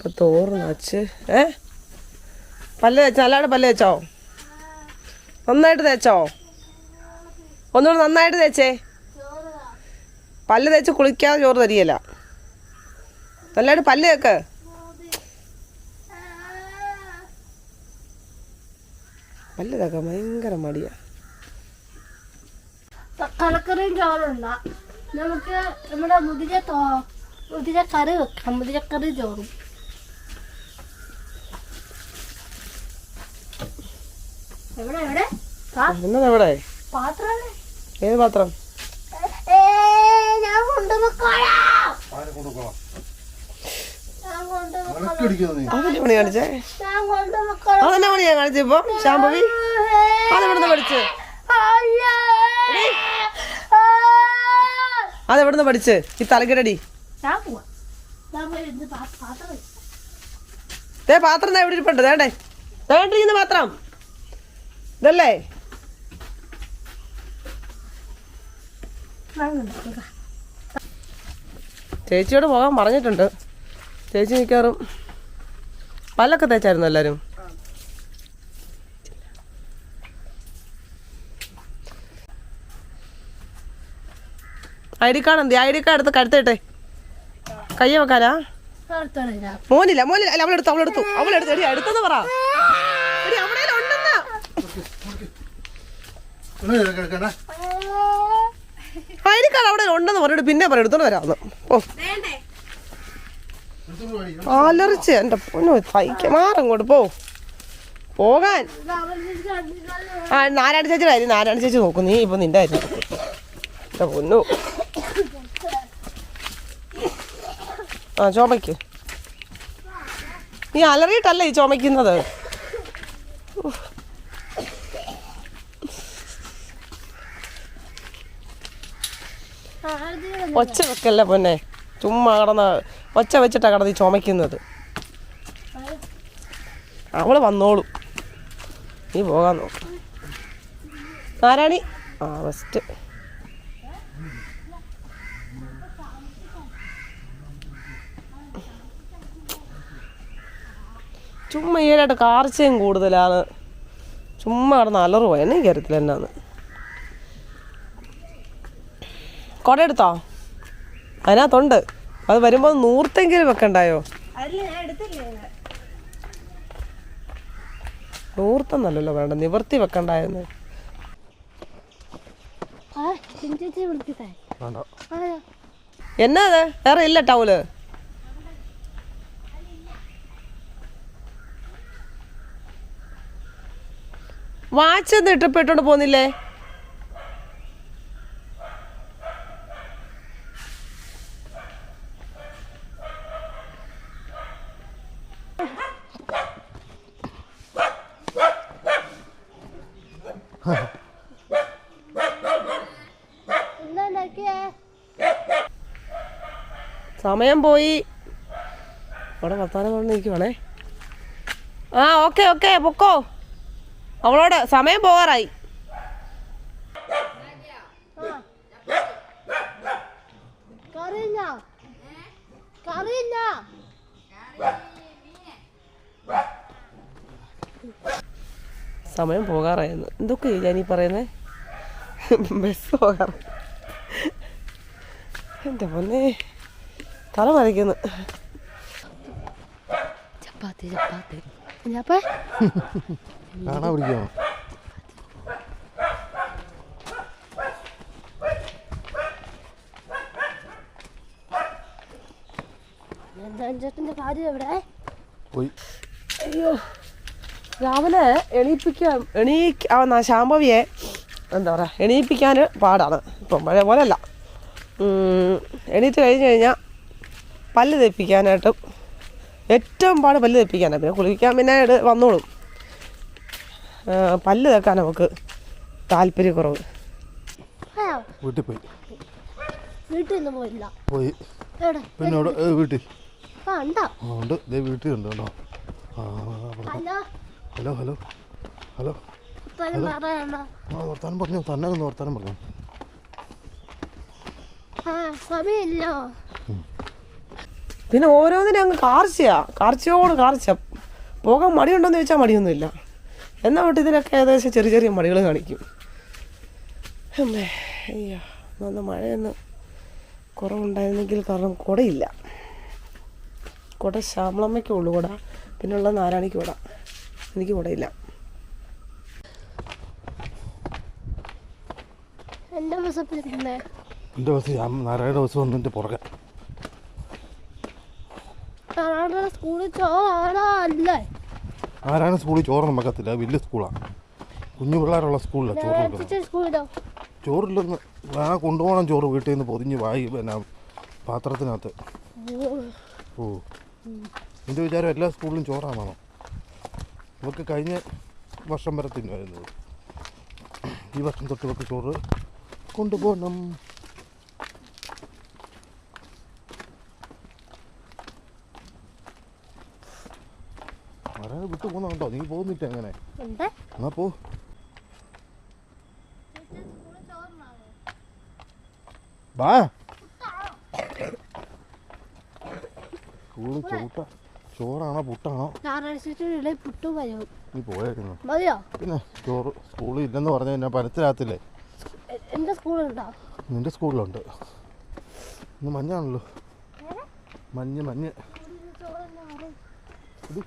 ഇപ്പം തോർന്ന് വെച്ച് പല്ല് തേച്ചോ? നല്ലതായിട്ട് പല്ല് തേച്ചോ? നന്നായിട്ട് തേച്ചോ? ഒന്നുകൂടെ നന്നായിട്ട് തേച്ചേ. പല്ല് തേച്ച് കുളിക്കാതെ ചോറ് തരികയില്ല. നല്ലതായിട്ട് പല്ല് തേക്ക്. പല്ല് തേക്കാൻ ഭയങ്കര മടിയാ. തക്കാളിക്കറിയും ചോറുണ്ട. നമുക്ക് നമ്മുടെ മുതിര കറി വെക്കാം. മുതിരക്കറി ചോറും. എവിടെ പാത്രം? ഏത് പാത്രം? ഞാൻ കൊണ്ടുപോക്കോളാം. അതെന്നെ പണി കാണിച്ചേ? അതെന്നെ പണിയാ കാണിച്ചപ്പോ ശാംഭവി? അതെവിടുന്ന് പഠിച്ച്? അതെവിടുന്ന് പഠിച്ച്? ഈ തലക്കിടടി പാത്രം എവിടെ ഇരിപ്പുണ്ട്? വേണ്ടേ വേണ്ടിരിക്കുന്ന പാത്രം ഇതല്ലേ? ചേച്ചിയോട് പോകാൻ പറഞ്ഞിട്ടുണ്ട്. ചേച്ചി മിക്കവാറും പല്ലൊക്കെ തേച്ചായിരുന്നു എല്ലാവരും. ID കാർഡ് എന്തി? ID കാർഡ് എടുത്ത് കഴുത്തിട്ടെ. കയ്യ വെക്കാനാ? മോനില്ല മോനില്ല. അല്ല അവളെടുത്തു എടി എടുത്തെന്ന് പറ. എടി അവിടെ ഉണ്ടെന്ന്. ID കാർഡ് അവിടെ ഉണ്ടെന്ന് പറഞ്ഞിട്ട് പിന്നെ പറ എടുത്തോണ്ട് വരാമെന്ന്. ഓ അലറിച്ച് എൻ്റെ പൊന്നു തയ്ക്ക മാറങ്ങോട്ട് പോകാൻ. നാരായണ ചേച്ചിയുടെ കാര്യം നാരായണ ചേച്ചി നോക്കും. നീ ഇപ്പൊ നിന്റെ കാര്യം എൻ്റെ പൊന്നു. ചുമയ്ക്ക്. നീ അലറിയിട്ടല്ലേ ഈ ചുമയ്ക്കുന്നത്? ഒച്ച വെക്കല്ലേ പൊന്നെ. ചുമ്മാ കിടന്ന ഒച്ച വെച്ചിട്ടാ കിടന്ന് ഈ ചുമയ്ക്കുന്നത്. അവള് വന്നോളൂ. നീ പോകാൻ നോക്ക്. നാരായണി ഫസ്റ്റ്. ചുമ്മാ ഈയിടെയായിട്ട് കാർച്ചയും കൂടുതലാണ്. ചുമ്മാ കിടന്ന് അലറുവാ. എന്നെ കയറത്തില്ല എന്നാന്ന്. കുട എടുത്തോ? അതിനകത്തുണ്ട്. അത് വരുമ്പോൾ നൂർത്തെങ്കിലും വെക്കണ്ടായോ? നൂർത്തെന്നല്ലോ വേണ്ട, നിവർത്തി വെക്കണ്ടായെന്ന്. എന്നാ അത്? വേറെ ഇല്ല ടൗല്? വാച്ച് ഒന്ന് ഇട്ടോണ്ട് പോന്നില്ലേ? സമയം പോയി. അവിടെ വർത്താനം കൊണ്ട് നിൽക്കുവാണേ. ഓക്കെ പൊക്കോ. അവളോട് സമയം പോകാറായി. സമയം പോകാറായിരുന്നു. എന്തൊക്കെ ഞാനീ പറയുന്നേ? ബസ് പോകാറ്. എൻ്റെ പൊന്നെ തല മരയ്ക്കുന്നു. ചപ്പാത്തി അയ്യോ രാവിലെ ശാംഭവിയെ എന്താ പറയുക എണീപ്പിക്കാൻ പാടാണ്. ഇപ്പം പഴയ പോലെയല്ല. എണീറ്റ് കഴിഞ്ഞ് കഴിഞ്ഞാൽ പല്ല് തെപ്പിക്കാനായിട്ടും ഏറ്റവും പാട് പല്ല് തെപ്പിക്കാനാണ്. പിന്നെ കുളിക്കാൻ പിന്നെ വന്നോളും. പല്ല് തേക്കാൻ നമുക്ക് താല്പര്യക്കുറവ്. വീട്ടിൽ പോയി പോയി പിന്നെ വീട്ടിൽ ഉണ്ട് വീട്ടിൽ ഉണ്ട് കേട്ടോ. ഹലോ ഹലോ ഹലോ വർത്താനം പറഞ്ഞു. തന്നെ ഒന്ന് വർത്താനം പറഞ്ഞു. പിന്നെ ഓരോന്നിനും അങ്ങ് കാർച്ചയോട് കാർച്ച. പോകാൻ മടിയുണ്ടോയെന്ന് ചോദിച്ചാൽ മടിയൊന്നുമില്ല. എന്നാൽ വിട്ട് ഇതിനൊക്കെ ഏകദേശം ചെറിയ ചെറിയ മടികൾ കാണിക്കും. അമ്മേ അയ്യോ, നല്ല മഴയൊന്ന് കുറവുണ്ടായിരുന്നെങ്കിൽ. കാരണം കുടയില്ല. കുട ശ്യാമളമ്മയ്ക്കേ ഉള്ളൂ കുട, പിന്നെയുള്ള നാരായണിക്ക് കുട. എനിക്ക് കുടയില്ല. എൻ്റെ ബസ് നാരായണ ബസ് വന്നിട്ട് പുറകെ. സ്കൂളിൽ ചോറല്ലേ? നാരായണ സ്കൂളിൽ ചോറൊന്നും വെക്കത്തില്ല, വലിയ സ്കൂളാണ്. കുഞ്ഞു പിള്ളേരുള്ള സ്കൂളിലാണ് ചോറ് വെക്കുന്നത്. സ്കൂളിലോ ചോറിലൊന്ന് കൊണ്ടുപോകണം. ചോറ് വീട്ടിൽ നിന്ന് പൊതിഞ്ഞ് പിന്നെ പാത്രത്തിനകത്ത്. ഓ, എൻ്റെ വിചാരം എല്ലാ സ്കൂളിലും ചോറാണോ? ഇവർക്ക് കഴിഞ്ഞ വർഷം വരെ തിന്നുമായിരുന്നത്. ഈ വർഷം തൊട്ട് ഇവർക്ക് ചോറ് കൊണ്ടുപോകണം. ആരാണ് വിട്ടു പോകുന്നുണ്ടോ? നീ പോകുന്നില്ല അങ്ങനെ? എന്നാ പോ. വാ, സ്കൂളിൽ ചോറാണോ പുട്ടാണോ? നീ പോയായിരുന്നു. പിന്നെ ചോറ് സ്കൂളിൽ ഇല്ലെന്ന് പറഞ്ഞ ഞാൻ പരത്തിലാകത്തില്ലേ? എൻ്റെ സ്കൂളുണ്ടോ? നിന്റെ സ്കൂളിലുണ്ട്. ഇന്ന് മഞ്ഞാണല്ലോ. മഞ്ഞ്. ഇത്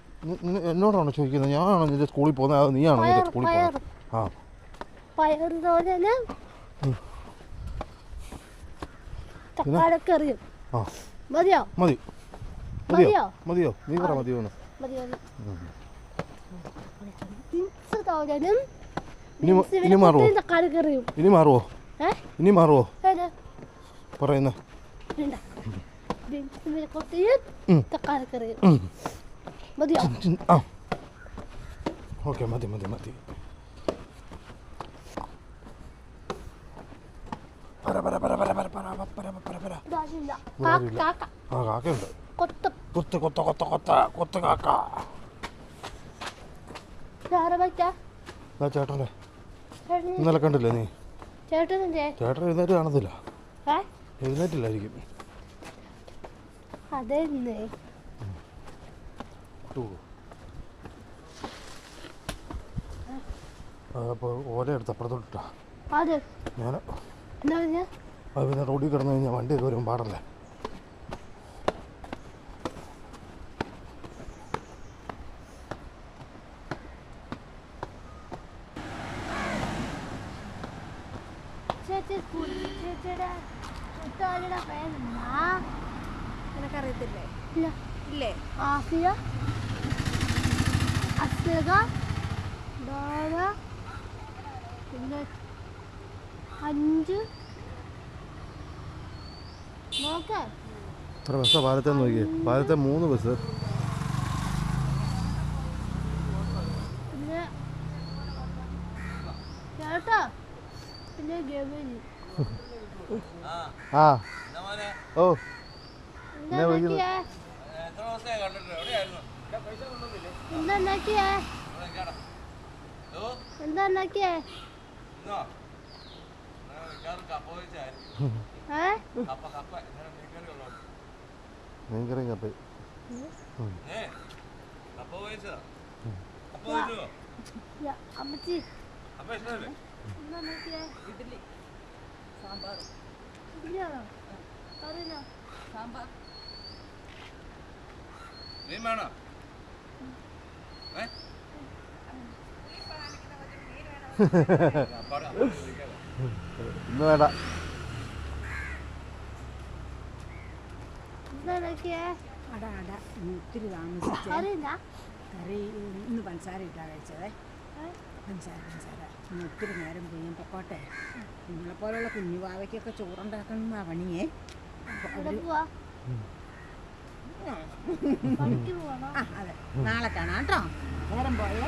എന്നോടാണോ ചോദിക്കുന്നത്? ഞാനാണോ നിന്റെ സ്കൂളിൽ പോകുന്നത്? അത് നീയാണോ നിന്റെ സ്കൂളിൽ പോകുന്നത്? ആ, മതിയോ? നീ പറ മതിയോ? ഇനി മാറുവോ പറയുന്ന? ഓക്കെ, മതി. കാക്കയുണ്ട്. കൊത്ത കാക്ക. ചേട്ടനെ ഇന്നലെ കണ്ടില്ലേ നീ? ചേട്ടൻ എഴുന്നേറ്റ് കാണത്തില്ല. എഴുന്നേറ്റില്ലായിരിക്കും. അപ്പോൾ ഓല എടുത്ത് അപ്പുറത്തോട്ടാ ഞാൻ. അത് പിന്നെ റോഡിൽ കിടന്നു കഴിഞ്ഞാൽ വണ്ടിയൊക്കെ വരും, പാടല്ലേ. നിനക്കറിയത്തില്ലേ? ആസിയ, അസ്ലക, ഡോറ, പിന്നെ 5 നോക്കാം. എത്ര ബസ്സാ പാലത്തെ നോക്കിയേ? പാലത്തെ 3 ബസ്. പിന്നെ ചേട്ടാ, പിന്നെ ഗവേലി. ആ, ഓ, എന്താ ഉണ്ടാക്കിയേ? മീൻകറിയും കപ്പ. അമ്മച്ചി ഇന്ന് വേണ്ട. ഒത്തിരി താമസിച്ച കറി ഇന്ന് പഞ്ചസാര ഇട്ടാ കഴിച്ചതേ. പഞ്ചസാര ഇന്ന് ഒത്തിരി നേരം പോയി. ഞാൻ പൊക്കോട്ടെ. നിങ്ങളെപ്പോലുള്ള കുഞ്ഞു വാവയ്ക്കൊക്കെ ചോറുണ്ടാക്കുന്ന പണിയേ. അതെ, നാളെ കാണാം കേട്ടോ. നേരം പോയേ.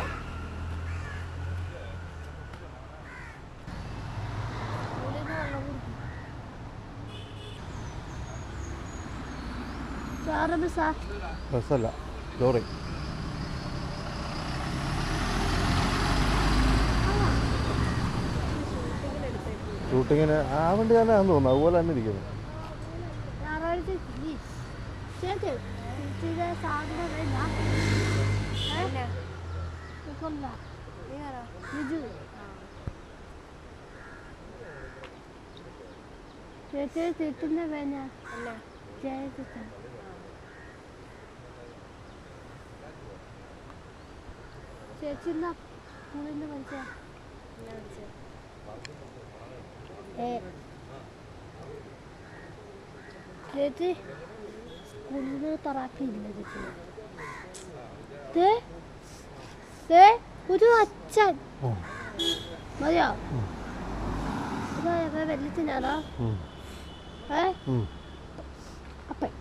ബസ്സല്ല, ലോറി. ഷൂട്ടിങ്ങിന് ആ വണ്ടി തന്നെ ആണെന്ന് തോന്നുന്നു. അതുപോലെ തന്നെ ഇരിക്കുന്നു. ചേച്ചി ചേച്ചിയുടെ സാറിന്റെ പേരാ ബിജു. ചേച്ചി ചേച്ചിന്റെ പേരാ ചേച്ചി. ചേച്ചി എന്താ സ്കൂളിന്റെ പഠിച്ച ചേച്ചി സ്കൂളിൽ തറാക്കിയില്ല ചേച്ചി. ഒരു അച്ഛൻ മതിയോ? വെള്ളത്തിനാണോ? അപ്പൻ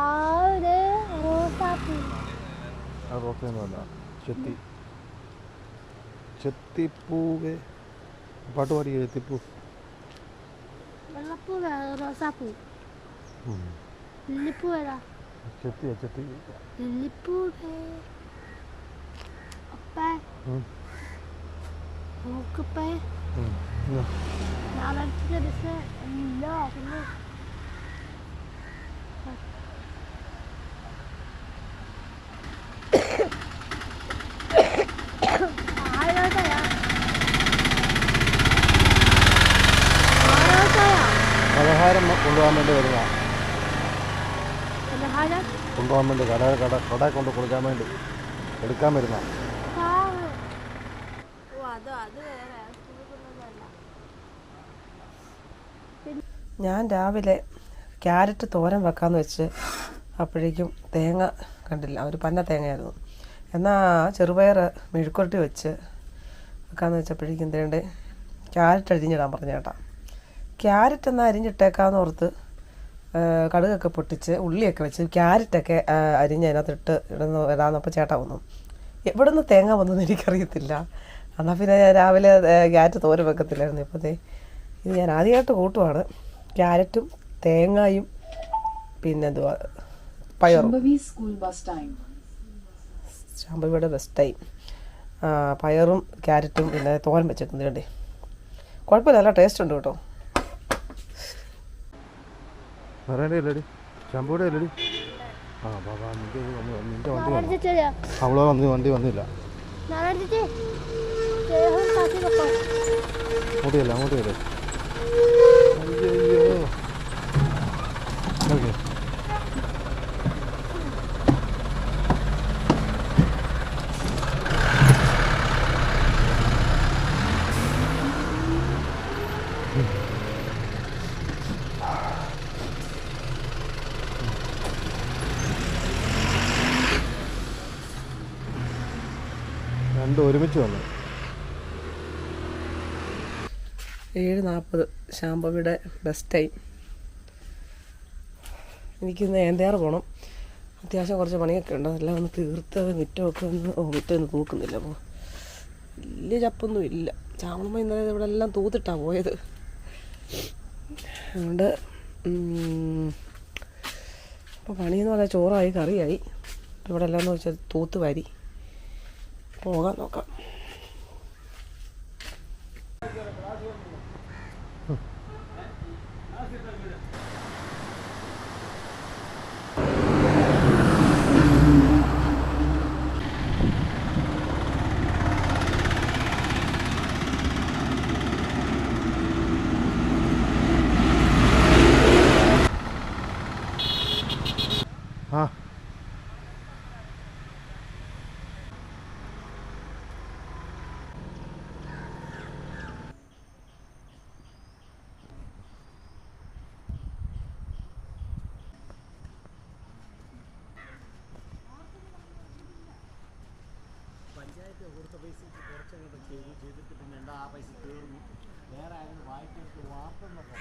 ആ ഒരു റോസാപ്പൂ. റോസയൊന്നുമല്ല, ചെത്തിപ്പൂവേ പാട്ട് പാടി. ചെത്തിപ്പൂ, വെള്ളപ്പൂ, റോസാപ്പൂ, ലില്ലിപ്പൂ ഏതാ? ചെത്തി ലില്ലിപ്പൂ. അപ്പേ നോക്കപ്പേ ഞായറാഴ്ച ദിവസം ഇല്ല. പിന്നെ പലഹാരം കൊണ്ടുപോകാൻ വേണ്ടി വരുന്ന, കൊണ്ടുപോകാൻ വേണ്ടി കടയിൽ കൊണ്ട് കൊടുക്കാൻ വേണ്ടി എടുക്കാൻ വരുന്ന. ഞാൻ രാവിലെ ക്യാരറ്റ് തോരൻ വെക്കാമെന്ന് വെച്ച് അപ്പോഴേക്കും തേങ്ങ കണ്ടില്ല, ഒരു പന്ന തേങ്ങയായിരുന്നു. എന്നാൽ ചെറുപയർ മെഴുക്കുരട്ടി വെച്ച് വെക്കാമെന്ന് വെച്ചപ്പോഴേക്കും എന്തേണ്ട് ക്യാരറ്റ് അരിഞ്ഞിടാൻ പറഞ്ഞു ചേട്ടാ. ക്യാരറ്റ് എന്നാൽ അരിഞ്ഞിട്ടേക്കാമെന്ന് ഓർത്ത് കടുകൊക്കെ പൊട്ടിച്ച് ഉള്ളിയൊക്കെ വെച്ച് ക്യാരറ്റൊക്കെ അരിഞ്ഞ് അതിനകത്തിട്ട് ഇടാന്നപ്പോൾ ചേട്ടാ വന്നു. എവിടെ നിന്ന് തേങ്ങ വന്നെന്ന് എനിക്കറിയത്തില്ല. എന്നാൽ പിന്നെ ഞാൻ രാവിലെ ക്യാരറ്റ് തോരൻ വെക്കത്തില്ലായിരുന്നു. ഇപ്പോഴത്തെ ഇത് ഞാൻ ആദ്യമായിട്ട് കൂട്ടുവാണ്. ക്യാരറ്റും തേങ്ങയും പിന്നെന്തുവാ പയറും. ശാംഭവിയുടെ ബസ് ടൈം. പയറും ക്യാരറ്റും പിന്നെ തോരൻ വെച്ചിട്ടുണ്ട്. വേണ്ടേ, കുഴപ്പമില്ല, നല്ല ടേസ്റ്റ് ഉണ്ട് കേട്ടോ. പറയണ്ടേടി, ശാംഭവിയുടെ അല്ലേടി? ആ ബാബാ, നിന്റെ വണ്ടി വന്നില്ല. അങ്ങോട്ടില്ല, അങ്ങോട്ടില്ല. അയ്യോ, ഓക്കെ. രണ്ടും ഒരുമിച്ച് വന്നു. 7:40 ശാംഭവിയുടെ ബസ് ടൈം. എനിക്കിന്ന് ഏന്തയാറ് പോകണം. അത്യാവശ്യം കുറച്ച് പണിയൊക്കെ ഉണ്ട്. അതെല്ലാം ഒന്ന് തീർത്ത് മുറ്റമൊക്കെ മുറ്റമൊന്നും തൂക്കുന്നില്ല. അപ്പോൾ വലിയ ചപ്പൊന്നും ഇല്ല. ചാവണമ്മ ഇന്നലെ ഇവിടെ എല്ലാം തൂത്തിട്ടാണ് പോയത്. അതുകൊണ്ട് അപ്പോൾ പണിയെന്ന് പറഞ്ഞാൽ ചോറായി, കറിയായി. ഇവിടെ എല്ലാം എന്ന് വെച്ചാൽ തൂത്ത് വാരി പോകാൻ നോക്കാം. ആ പഞ്ചായത്ത് കൊടുത്ത പൈസക്ക് കുറച്ചങ്ങോട്ട് ചെയ്തിട്ട് പിന്നെ എന്താ ആ പൈസ തീർന്നു. വേറെ ആരും വായ്പയെടുത്ത് വാർത്തെന്നൊക്കെ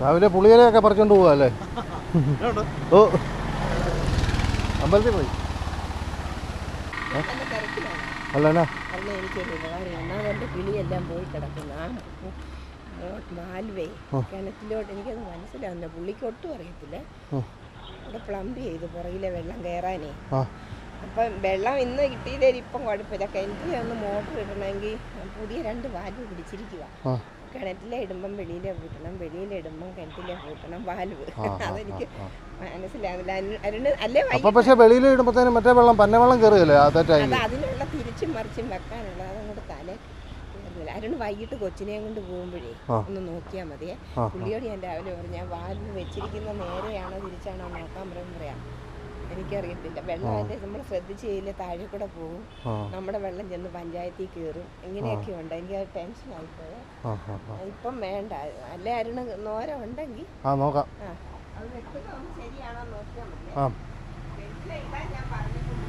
രാവിലെ പുളിയിലൊക്കെ പറിച്ചോണ്ട് പോവാ അല്ലേ? ഓ, അമ്പലത്തിൽ പോയി അല്ല എന്നാ അല്ല, എനിക്കൊരു ഉപകാരം. എന്നാൽ എൻ്റെ കിളിയെല്ലാം പോയി കിടക്കുന്നു. ആ മാൽവേ കിണറ്റിലോട്ട് എനിക്കത് മനസ്സിലാവുന്നില്ല. പുള്ളിക്ക് ഒട്ടും അറിയത്തില്ലേ. അവിടെ പ്ലംബ് ചെയ്ത് പുറകിലെ വെള്ളം കയറാനേ. അപ്പം വെള്ളം ഇന്ന് കിട്ടിയില്ലേലും ഇപ്പം കുഴപ്പമില്ല. കിണറ്റിൽ ഒന്ന് മോട്ടർ ഇടണമെങ്കിൽ പുതിയ 2 വാൽവ് പിടിച്ചിരിക്കുക. കിണറ്റിലെ ഇടുമ്പം വെളിയിലെ പൂട്ടണം, വെളിയിലെ ഇടുമ്പം കിണറ്റിലെ പൂട്ടണം വാൽവ്. അതെനിക്ക് മനസ്സിലാവില്ല. അല്ലേ പക്ഷേ വെളിയിൽ ഇടുമ്പോഴത്തേനും മറ്റേ വെള്ളം പന്നവെള്ളം കയറുകയല്ലേ? അത് അതിനുള്ള തിരിച്ചും മറിച്ചും വെക്കാനുള്ള അതങ്ങോട്ട് തല കയറുന്നില്ല. അരുണ് വൈകിട്ട് കൊച്ചിനെയും കൊണ്ട് പോകുമ്പോഴേ ഒന്ന് നോക്കിയാൽ മതിയേ. പുള്ളിയോട് ഞാൻ രാവിലെ പറഞ്ഞു, ഞാൻ വാൽവ് വെച്ചിരിക്കുന്ന നേരെയാണോ തിരിച്ചാണോ നോക്കാൻ പറയാം. എനിക്കറിയത്തില്ല. വെള്ളം അതിൻ്റെ നമ്മൾ ശ്രദ്ധിച്ച് ചെയ്യില്ല, താഴെ കൂടെ പോകും, നമ്മുടെ വെള്ളം ചെന്ന് പഞ്ചായത്തിൽ കയറും, ഇങ്ങനെയൊക്കെ ഉണ്ട്. എനിക്ക് അത് ടെൻഷൻ ആയിപ്പോയത്. ഇപ്പം വേണ്ട. അല്ലേ അരുണ് നോര ഉണ്ടെങ്കിൽ നോക്കാം. അത് വെക്കുന്നത് ശരിയാണോ നോക്കിയാൽ മതി. ഇതാ ഞാൻ പറഞ്ഞിട്ടുണ്ട്.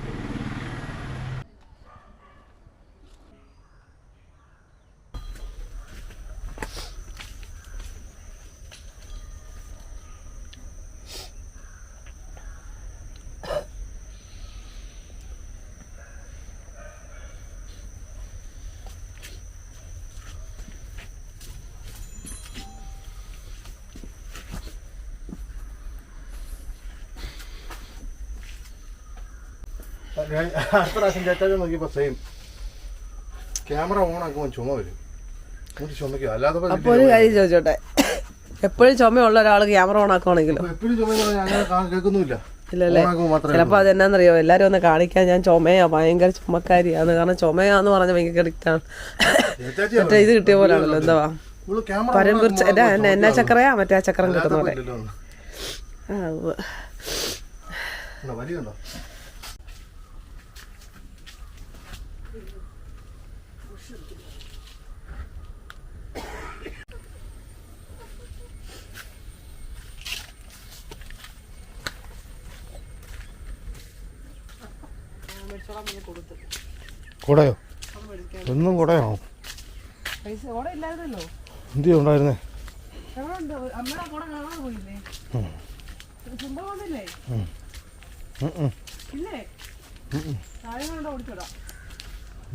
അടുത്ത പ്രാവശ്യം ചേച്ചാ നോക്കിയപ്പോൾ സെയിം ക്യാമറ ഓൺ ആക്കുമ്പോൾ ചുമ വരും. ചുമയ്ക്കും. അല്ലാതെ അപ്പോൾ ഒരു കാര്യം ചോദിച്ചോട്ടെ, എപ്പോഴും ചുമയുള്ള ഒരാൾ ക്യാമറ ഓൺ ആക്കുവാണെങ്കിലോ? എപ്പോഴും ചുമ അങ്ങനെ കേൾക്കുന്നില്ല. ഇല്ലല്ലേ? ചിലപ്പോൾ അതെന്നാന്നറിയോ, എല്ലാവരും ഒന്ന് കാണിക്കാൻ ഞാൻ ചുമയാ, ഭയങ്കര ചുമക്കാരിയാണ്. കാരണം ചുമയാന്ന് പറഞ്ഞാൽ ഭയങ്കര അഡിക്റ്റാണ്. മറ്റേ ഇത് കിട്ടിയ പോലാണല്ലോ, എന്താ പരമ്പൂർ എന്നാ ചക്രയാ, മറ്റേ ആ ചക്രം കിട്ടുന്ന പോലെ. കുടയോ? ഒന്നും കുടയാണോ? എന്ത് ഉണ്ടായിരുന്നേ?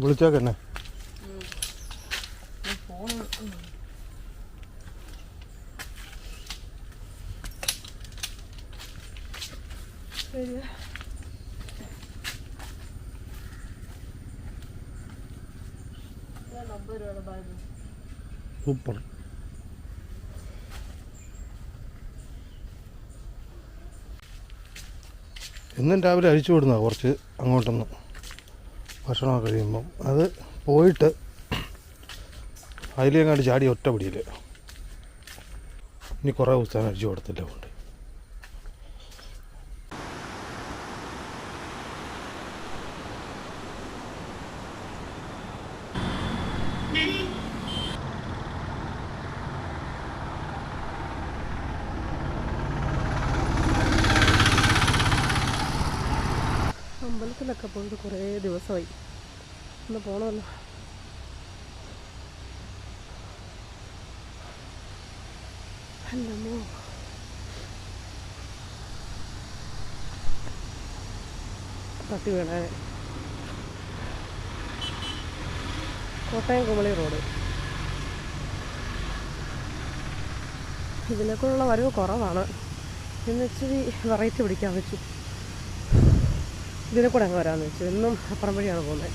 വിളിച്ചേക്കെന്നെ. സൂപ്പർ. എന്നും രാവിലെ അഴിച്ചു വിടുന്ന കുറച്ച് അങ്ങോട്ടൊന്ന് ഭക്ഷണമൊക്കെ കഴിയുമ്പം അത് പോയിട്ട് അതിലേങ്ങാണ്ട് ചാടി ഒറ്റ പിടിയിൽ. ഇനി കുറേ ദിവസം അഴിച്ചു കൊടുത്തില്ല കൊണ്ട്. അമ്പലത്തിലൊക്കെ പോയിട്ട് കുറേ ദിവസമായി. ഒന്ന് പോകണമല്ലോ. അല്ലമ്മോ, തട്ടി വീണേ. കോട്ടയം കുമളി റോഡ്. ഇതിലേക്കുള്ള വരവ് കുറവാണ്. ഇന്ന് ഇച്ചിരി വെറൈറ്റി പിടിക്കാൻ വെച്ചു. ഇതിനെ കൂടെ അങ്ങ് വരാമെന്ന് വെച്ചു. എന്നും അപ്പുറം വഴിയാണ് പോകുന്നത്.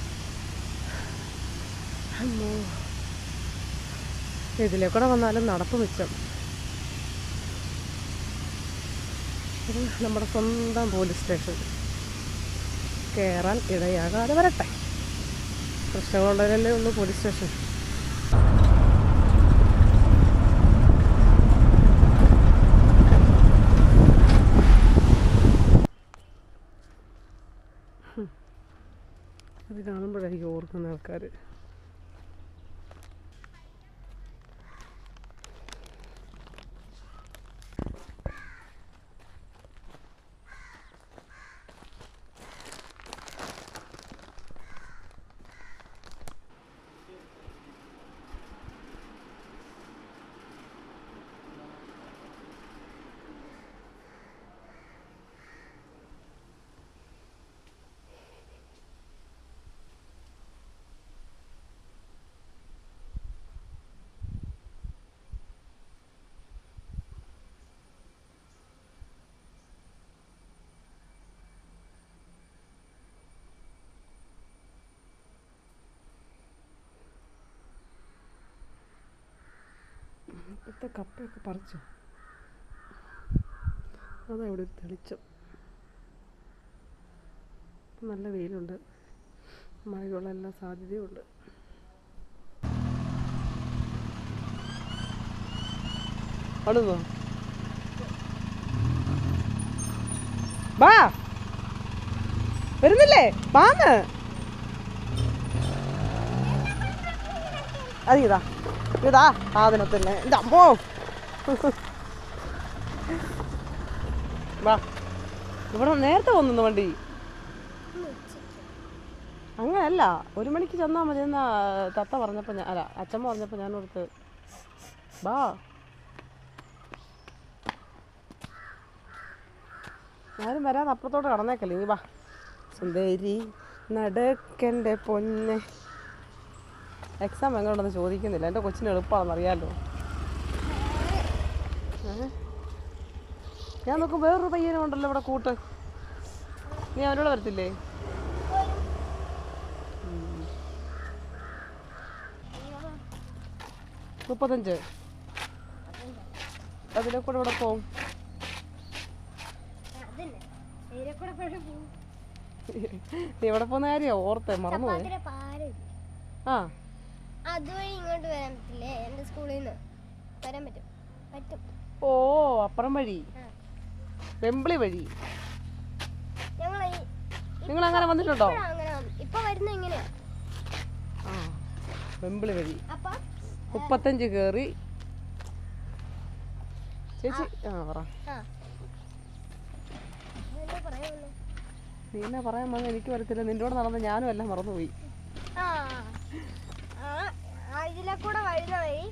അമ്മോ, ഇതിലേക്കൂടെ വന്നാലും നടപ്പ് മിച്ചം. ഇത് നമ്മുടെ സ്വന്തം പോലീസ് സ്റ്റേഷൻ. കയറാൻ ഇടയാകാതെ വരട്ടെ. പ്രശ്നങ്ങളുള്ളവരല്ലേ ഉള്ളൂ പോലീസ് സ്റ്റേഷൻ. അത് കാണുമ്പോഴായിരിക്കും ഓർക്കുന്ന ആൾക്കാർ. ഇത്തെ കപ്പയൊക്കെ പറിച്ചു. അതാ ഇവിടെ ഒരു തെളിച്ചം. നല്ല വെയിലുണ്ട്, മഴയുള്ള എല്ലാ സാധ്യതയുണ്ട്. അടുന്നോ വാ, വരുന്നില്ലേ? വാന്ന് അതിതാ ഇതാ സാധനത്തിന് എൻ്റെ അമ്മോ. വാ, ഇവിടെ നേരത്തെ വന്നു വണ്ടി. അങ്ങനെയല്ല, 1 മണിക്ക് ചെന്നാൽ മതി എന്നാ തത്ത പറഞ്ഞപ്പോൾ ഞാൻ അല്ല അച്ഛമ്മ പറഞ്ഞപ്പോൾ ഞാൻ ഓർത്ത്. വാ, ആരും വരാതെ അപ്പുറത്തോട്ട് കടന്നേക്കല്ലേ. നീ വാ സുന്ദരി നടക്കൻ്റെ പൊന്നെ. എക്സാം എങ്ങോട്ടൊന്നും ചോദിക്കുന്നില്ല, എൻ്റെ കൊച്ചിന് എളുപ്പമാണെന്ന് അറിയാമല്ലോ. ഞാൻ നോക്കും വേറൊരു പയ്യനും ഉണ്ടല്ലോ ഇവിടെ കൂട്ട്. നീ അവനോട് വരത്തില്ലേ? $35. അതിലെ കൂടെ ഇവിടെ പോവും. നീ എവിടെ പോകുന്ന കാര്യമോ ഓർത്തെ മറന്നുപോയി. ആ അതുവഴി ഇങ്ങോട്ട് വരാൻ പറ്റില്ലേ? എൻ്റെ സ്കൂളിൽ നിന്ന് വരാൻ പറ്റും. ഓ, അപ്പുറം വഴി, വെമ്പിളി വഴി. നിങ്ങൾ അങ്ങനെ വന്നിട്ടുണ്ടോ? ഇപ്പൊ വരുന്ന എങ്ങനെയാ? ആ, വെമ്പിളി വഴി 35 കയറി. ചേച്ചി പറ. നീ എന്നാ പറയാൻ വന്ന എനിക്ക് വരത്തില്ല. നിന്റെ കൂടെ നടന്ന് ഞാനും എല്ലാം മറന്നുപോയി. ഇതിലെ കൂടെ വരുന്ന വഴി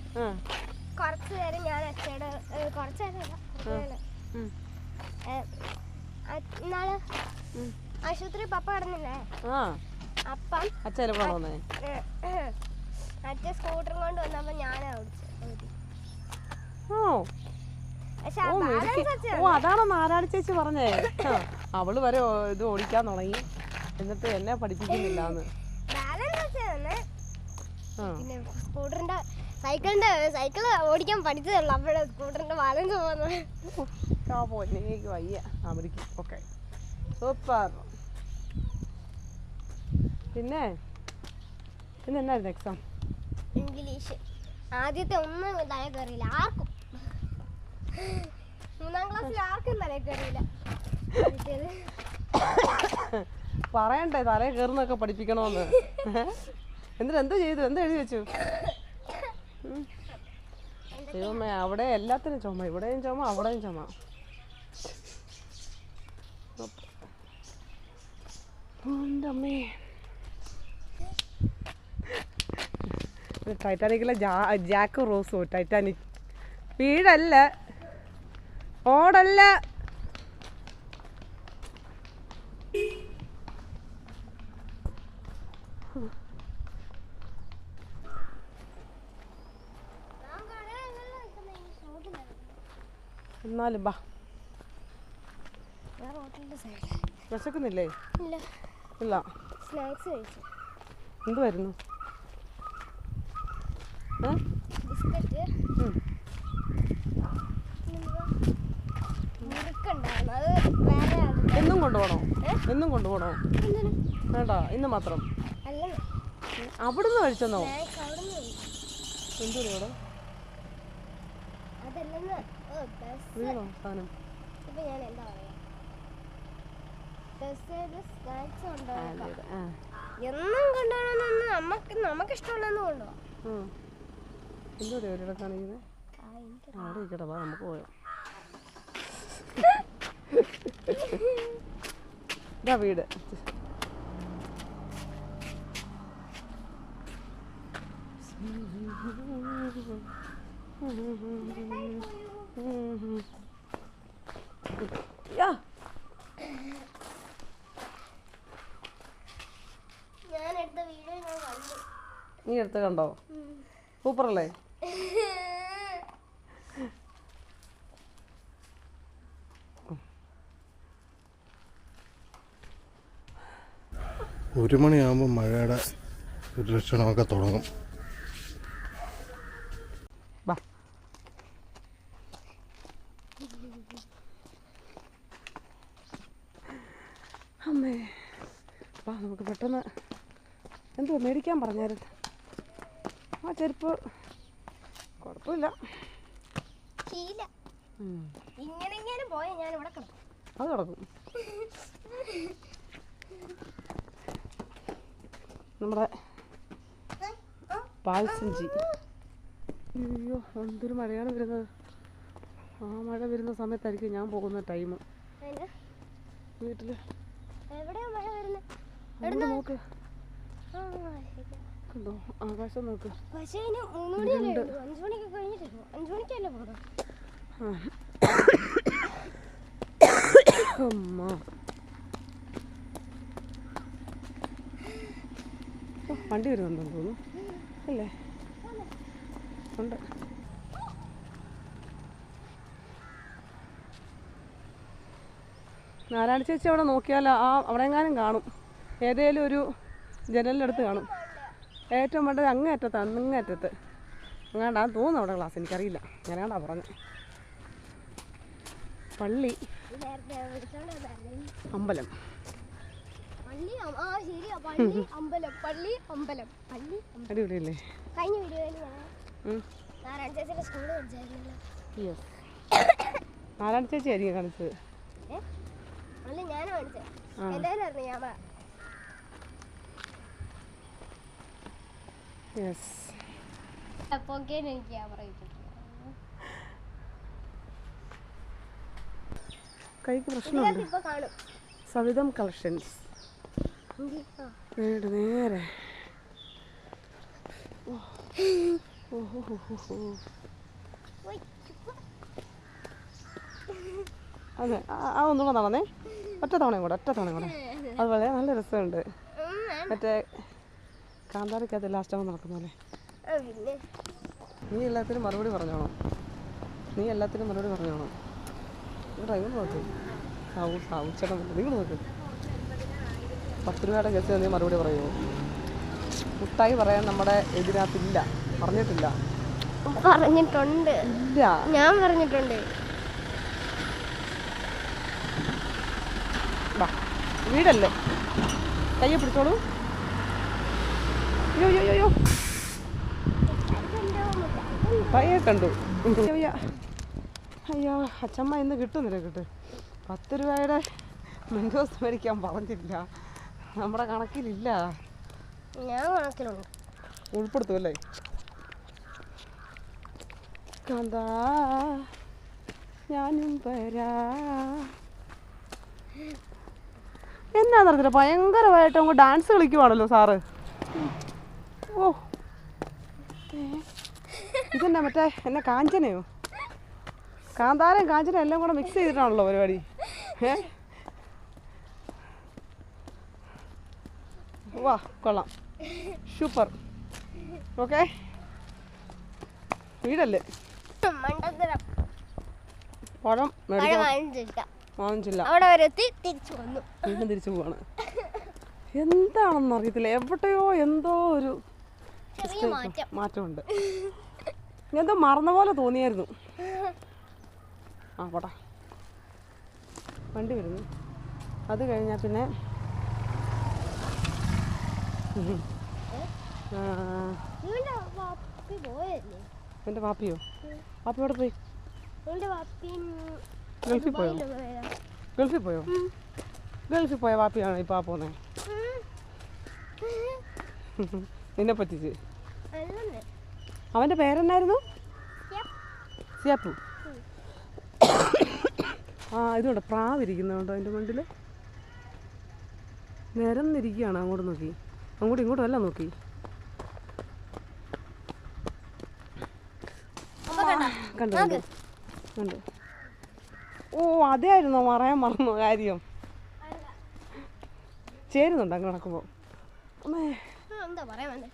കുറച്ചു നേരം ഞാൻ അച്ഛയുടെ കുറച്ചു നേരം ഇന്നാള് ആശുപത്രി പപ്പ കിടന്നില്ലേ? അപ്പം അച്ഛനെ കൂടെ വന്നേ. അച്ഛൻ സ്കൂട്ടറും കൊണ്ട് വന്നപ്പോ ഞാനാ ഓടിച്ചു. ഓ, അതാണോ നാരായണ ചേച്ചി പറഞ്ഞേ? അവള് വരെ ഇത് ഓടിക്കാൻ തുടങ്ങി, എന്നിട്ട് എന്നെ പഠിപ്പിക്കുന്നില്ലാന്ന്. പിന്നെ സ്കൂട്ടറിന്റെ സൈക്കിള് ഓടിക്കാൻ പഠിച്ചതല്ല, അപ്പോഴേ സ്കൂട്ടറിന്റെ ബാലൻസ് പോകുന്നത്. എനിക്ക് വയ്യ. അമരിക്കും. Okay, super. പിന്നെ എന്നായിരുന്നു എക്സാം? ഇംഗ്ലീഷ്. ആദ്യത്തെ ഒന്നും തല കയറിയില്ല ആർക്കും. 3ാം ക്ലാസ്സിൽ ആർക്കും തല കയറിയില്ല. പറയണ്ടേ തലേ കയറുന്നൊക്കെ പഠിപ്പിക്കണോന്ന്? എന്നിട്ട് എന്ത് ചെയ്തു? എന്ത് എഴുതി വെച്ചു? ദൈവമേ, അവിടെ എല്ലാത്തിനും ചുമ, ഇവിടെയും ചുമ, അവിടെയും ചുമ. ടൈറ്റാനിക്കിലെ ജാക്ക് റോസോ. ടൈറ്റാനിക് വീടല്ല, ഓടല്ല. എന്നാലും ബാ. വിശക്കുന്നില്ലേ? ഇല്ല. സ്നാക്സ് കഴിച്ചു. എന്തുവായിരുന്നു? ബിസ്ക്കറ്റ്, മുറുക്കുണ്ടായിരുന്നു. അത് വേറെ എന്നും കൊണ്ടുപോകണോ? എന്നും കൊണ്ടുപോകണോ? വേണ്ട, ഇന്ന് മാത്രം. അവിടുന്ന് കഴിച്ചെന്നോ? എന്തുവാ വീണോ സാധനം? ഇപ്പൊ ഞാൻ എന്താ പറയാ, എന്നും കൊണ്ടുപോകണമെന്നൊന്നും നമുക്ക് ഇഷ്ടമുള്ളതെന്ന് കൊണ്ടുപോകാം. എന്തോ ഇവിടെ കാണിക്കുന്നത്? അവിടെ ഇരിക്കട്ടെ, വാ നമുക്ക് പോയാം. ഇതാ വീട്. നീ എടുത്ത് കണ്ടോ? സൂപ്പറല്ലേ? ഒരു മണിയാകുമ്പോൾ മഴയുടെ ഒരു ലക്ഷണമൊക്കെ തുടങ്ങും. വാ നമുക്ക് പെട്ടെന്ന് എന്തോ മേടിക്കാൻ പറഞ്ഞായിരുന്നു. ആ ചെരുപ്പ് കുഴപ്പമില്ല. ശീല ഇങ്ങനെ പോയാൽ ഞാൻ ഇവിടെ കിടക്കും. അത് കിടക്കും. നമ്മുടെ പാൽസഞ്ചി. അയ്യോ എന്തൊരു മഴയാണ് വരുന്നത്. ആ മഴ വരുന്ന സമയത്തായിരിക്കും ഞാൻ പോകുന്ന ടൈം വീട്ടിൽ. എവിടെയാ മഴ വരുന്നത്? നോക്ക് കണ്ടോ ആകാശം നോക്ക്. പക്ഷേ 3 മണിയല്ലേ 5 മണിക്ക് കഴിഞ്ഞിട്ടില്ല. 5 മണിക്കല്ലേ പോകണം. അമ്മ വണ്ടി വരുന്നുണ്ടെന്ന് തോന്നുന്നു അല്ലേ? ഉണ്ട്. നാരായണ ചേച്ചി അവിടെ നോക്കിയാൽ അവിടെ എങ്ങാനും കാണും. ഏതേലും ഒരു ജനലിനടുത്ത് കാണും. ഏറ്റവും വേണ്ടത് അങ്ങേറ്റത്താണ്. അങ്ങേറ്റത്ത് അങ്ങാണ്ടാന്ന് തോന്നുന്നു അവിടെ ക്ലാസ്. എനിക്കറിയില്ല. ഞാനാണ്ടാ പറഞ്ഞു. പള്ളി അമ്പലം അടിപൊളിയല്ലേ? കഴിഞ്ഞ വീഡിയോയിൽ നാരായണ ചേച്ചിയുടെ സ്കൂളിൽ പഠിച്ചായിരുന്നല്ലോ. യെസ് നാരായണ ചേച്ചി ആയിരിക്കും കാണിച്ചത്. അല്ല ഞാനും കാണിച്ചത്. എന്തായാലും അറിഞ്ഞു ഞാൻ. യെസ് എനിക്ക് ക്യാമറ കൈക്ക് പ്രശ്നമുണ്ട്. ഇപ്പൊ കാണും. സവിതം കളക്ഷൻസ് നേരെ. അതെ ആ ഒന്നുകൂടെ നടന്നേ. ഒറ്റ തവണയും കൂടെ. അതുപോലെ നല്ല രസമുണ്ട്. മറ്റേ കാന്താരക്കകത്ത് ലാസ്റ്റ് ആവുമ്പോൾ നടക്കുന്നല്ലേ. നീ എല്ലാത്തിനും മറുപടി പറഞ്ഞോണം. ഇവിടെ ഇങ്ങനെ നോക്ക്. സാവുച്ചേട്ടൻ നിങ്ങൾ നോക്ക്. 10 രൂപയുടെ കേസ് നീ മറുപടി പറയുമോ? മുട്ടായി പറയാൻ നമ്മുടെ ഇതിനകത്തില്ല. പറഞ്ഞിട്ടുണ്ട്. ഇല്ല ഞാൻ പറഞ്ഞിട്ടുണ്ട്. വീടല്ലേ കയ്യെ പിടിച്ചോളൂ. അയ്യോ പയ്യെ കണ്ടു. അയ്യോ അച്ചമ്മ ഇന്ന് കിട്ടുന്നില്ല. 10 രൂപയുടെ മെൻഡോസ് മേടിക്കാൻ പറഞ്ഞില്ല. നമ്മുടെ കണക്കിലില്ല. ഞാൻ കണക്കിലുണ്ട്. ഉൾപ്പെടുത്തുമല്ലേ? കാന്താ ഞാനും വരാ. എന്നാന്നറിയില്ല ഭയങ്കരമായിട്ട് അങ്ങ് ഡാൻസ് കളിക്കുവാണല്ലോ സാറ്. ഓ ഇതെന്നാ മറ്റേ എന്നെ കാഞ്ചനയോ? കാന്താരം കാഞ്ചന എല്ലാം കൂടെ മിക്സ് ചെയ്തിട്ടാണല്ലോ പരിപാടി. വാ കൊള്ളാം. സൂപ്പർ. ഓക്കെ വീടല്ലേ? പഴം വാങ്ങിച്ചില്ല. വീണ്ടും തിരിച്ചു പോവാണ്. എന്താണെന്ന് അറിയത്തില്ല. എവിടെയോ എന്തോ ഒരു മാറ്റമുണ്ട്. എന്തോ മറന്ന പോലെ തോന്നിയായിരുന്നു. ആ പോട്ടെ വണ്ടി വരുന്നു. അത് കഴിഞ്ഞാൽ പിന്നെ എൻ്റെ വാപ്പിയോ? വാപ്പി എവിടെ പോയി? ഗൾഫിൽ പോയോ? ഗൾഫിൽ പോയ വാപ്പിയാണോ ഇപ്പം പോകുന്നത്? നിന്നെ പറ്റിച്ച്. അവൻ്റെ പേരെന്നായിരുന്നു? സിയാപ്പു. ആ ഇതുകൊണ്ട് പ്രാവിരിക്കുന്നുണ്ടോ അതിൻ്റെ മണ്ടിൽ? നിരന്നിരിക്കുകയാണ്. അങ്ങോട്ട് നോക്കി. അങ്ങോട്ടും ഇങ്ങോട്ടും എല്ലാം നോക്കി. കണ്ടു. ഓ അതായിരുന്നോ പറയാൻ മറന്നു കാര്യം. ചേരുന്നുണ്ട് അങ്ങ് നടക്കുമ്പോൾ. എന്താ പറയാൻ വേണ്ടേ?